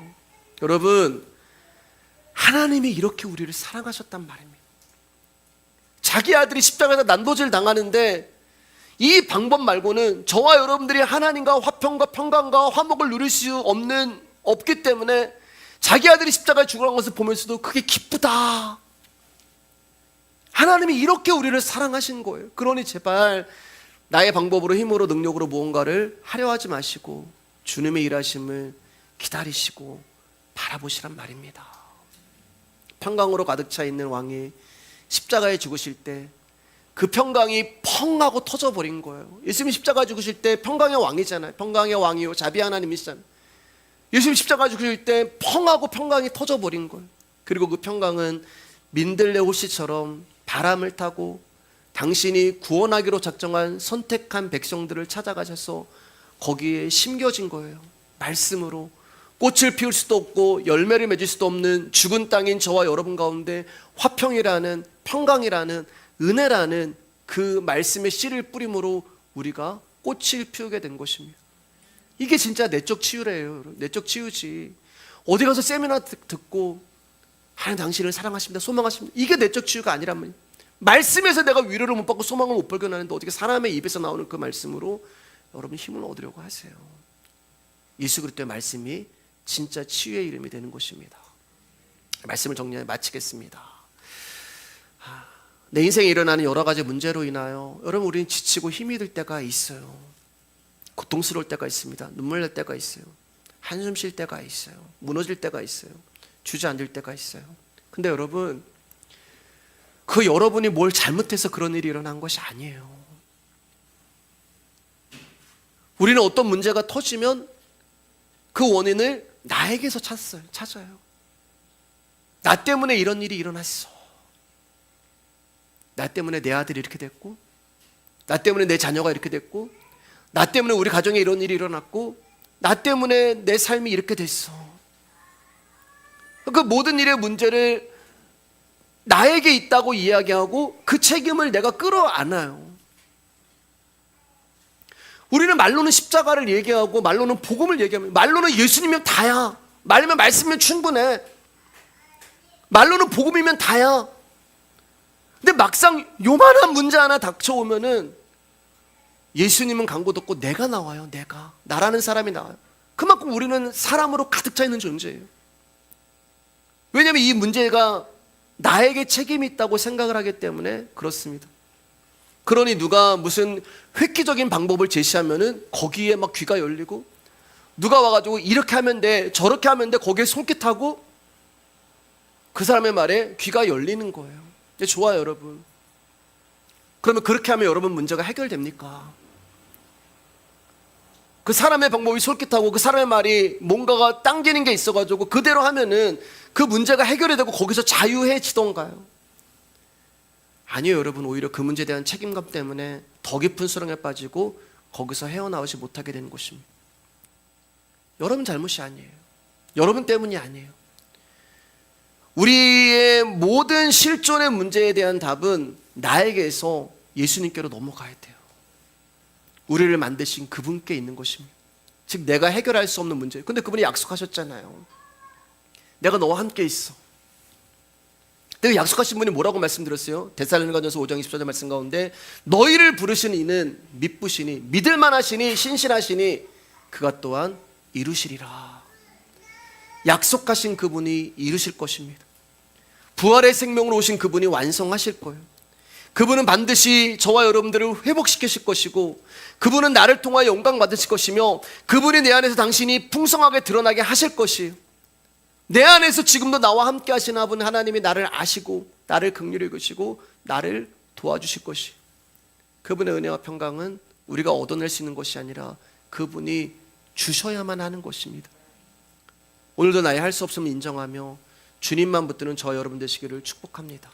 여러분, 하나님이 이렇게 우리를 사랑하셨단 말입니다. 자기 아들이 십자가에서 난도질 당하는데 이 방법 말고는 저와 여러분들이 하나님과 화평과 평강과 화목을 누릴 수 없기 때문에 자기 아들이 십자가에 죽어간 것을 보면서도 그게 기쁘다. 하나님이 이렇게 우리를 사랑하신 거예요. 그러니 제발 나의 방법으로 힘으로 능력으로 무언가를 하려 하지 마시고 주님의 일하심을 기다리시고 바라보시란 말입니다. 평강으로 가득 차 있는 왕이 십자가에 죽으실 때 그 평강이 펑 하고 터져버린 거예요. 예수님 십자가에 죽으실 때 평강의 왕이잖아요. 평강의 왕이요 자비 하나님이시잖아요. 예수님 십자가에 죽으실 때 펑 하고 평강이 터져버린 거예요. 그리고 그 평강은 민들레 호시처럼 바람을 타고 당신이 구원하기로 작정한 선택한 백성들을 찾아가셔서 거기에 심겨진 거예요. 말씀으로 꽃을 피울 수도 없고 열매를 맺을 수도 없는 죽은 땅인 저와 여러분 가운데 화평이라는, 평강이라는, 은혜라는 그 말씀의 씨를 뿌림으로 우리가 꽃을 피우게 된 것입니다. 이게 진짜 내적 치유래요. 내적 치유지. 어디 가서 세미나 듣고 하나님 당신을 사랑하십니다, 소망하십니다, 이게 내적 치유가 아니란 말이에요. 말씀에서 내가 위로를 못 받고 소망을 못 발견하는데 어떻게 사람의 입에서 나오는 그 말씀으로 여러분 힘을 얻으려고 하세요. 예수 그리스도의 말씀이 진짜 치유의 이름이 되는 것입니다. 말씀을 정리해 마치겠습니다. 내 인생에 일어나는 여러 가지 문제로 인하여 여러분 우리는 지치고 힘이 들 때가 있어요. 고통스러울 때가 있습니다. 눈물 날 때가 있어요. 한숨 쉴 때가 있어요. 무너질 때가 있어요. 주저앉을 때가 있어요. 근데 여러분, 그 여러분이 뭘 잘못해서 그런 일이 일어난 것이 아니에요. 우리는 어떤 문제가 터지면 그 원인을 나에게서 찾아요. 나 때문에 이런 일이 일어났어. 나 때문에 내 아들이 이렇게 됐고, 나 때문에 내 자녀가 이렇게 됐고, 나 때문에 우리 가정에 이런 일이 일어났고, 나 때문에 내 삶이 이렇게 됐어. 그 모든 일의 문제를 나에게 있다고 이야기하고 그 책임을 내가 끌어안아요. 우리는 말로는 십자가를 얘기하고 말로는 복음을 얘기합니다. 말로는 예수님이면 다야. 말로는 말씀이면 충분해. 말로는 복음이면 다야. 근데 막상 요만한 문제 하나 닥쳐오면은 예수님은 광고도 없고 내가 나와요. 내가. 나라는 사람이 나와요. 그만큼 우리는 사람으로 가득 차 있는 존재예요. 왜냐하면 이 문제가 나에게 책임이 있다고 생각을 하기 때문에 그렇습니다. 그러니 누가 무슨 획기적인 방법을 제시하면은 거기에 막 귀가 열리고, 누가 와가지고 이렇게 하면 돼, 저렇게 하면 돼, 거기에 손짓하고 그 사람의 말에 귀가 열리는 거예요. 좋아요, 여러분. 그러면 그렇게 하면 여러분 문제가 해결됩니까? 그 사람의 방법이 솔깃하고 그 사람의 말이 뭔가가 당기는 게 있어가지고 그대로 하면은 그 문제가 해결이 되고 거기서 자유해지던가요? 아니요, 여러분. 오히려 그 문제에 대한 책임감 때문에 더 깊은 수렁에 빠지고 거기서 헤어나오지 못하게 되는 것입니다. 여러분 잘못이 아니에요. 여러분 때문이 아니에요. 우리의 모든 실존의 문제에 대한 답은 나에게서 예수님께로 넘어가야 돼요. 우리를 만드신 그분께 있는 것입니다. 즉 내가 해결할 수 없는 문제. 근데 그분이 약속하셨잖아요. 내가 너와 함께 있어. 내가 약속하신 분이 뭐라고 말씀드렸어요? 데살로니가전서 5장 24절 말씀 가운데 너희를 부르신 이는 믿으시니, 믿을만하시니, 신실하시니 그가 또한 이루시리라. 약속하신 그분이 이루실 것입니다. 부활의 생명으로 오신 그분이 완성하실 거예요. 그분은 반드시 저와 여러분들을 회복시키실 것이고, 그분은 나를 통하여 영광 받으실 것이며, 그분이 내 안에서 당신이 풍성하게 드러나게 하실 것이에요. 내 안에서 지금도 나와 함께 하시는 아버지 하나님이 나를 아시고 나를 긍휼히 여기시고 나를 도와주실 것이에요. 그분의 은혜와 평강은 우리가 얻어낼 수 있는 것이 아니라 그분이 주셔야만 하는 것입니다. 오늘도 나의 할 수 없음을 인정하며 주님만 붙드는 저 여러분 되시기를 축복합니다.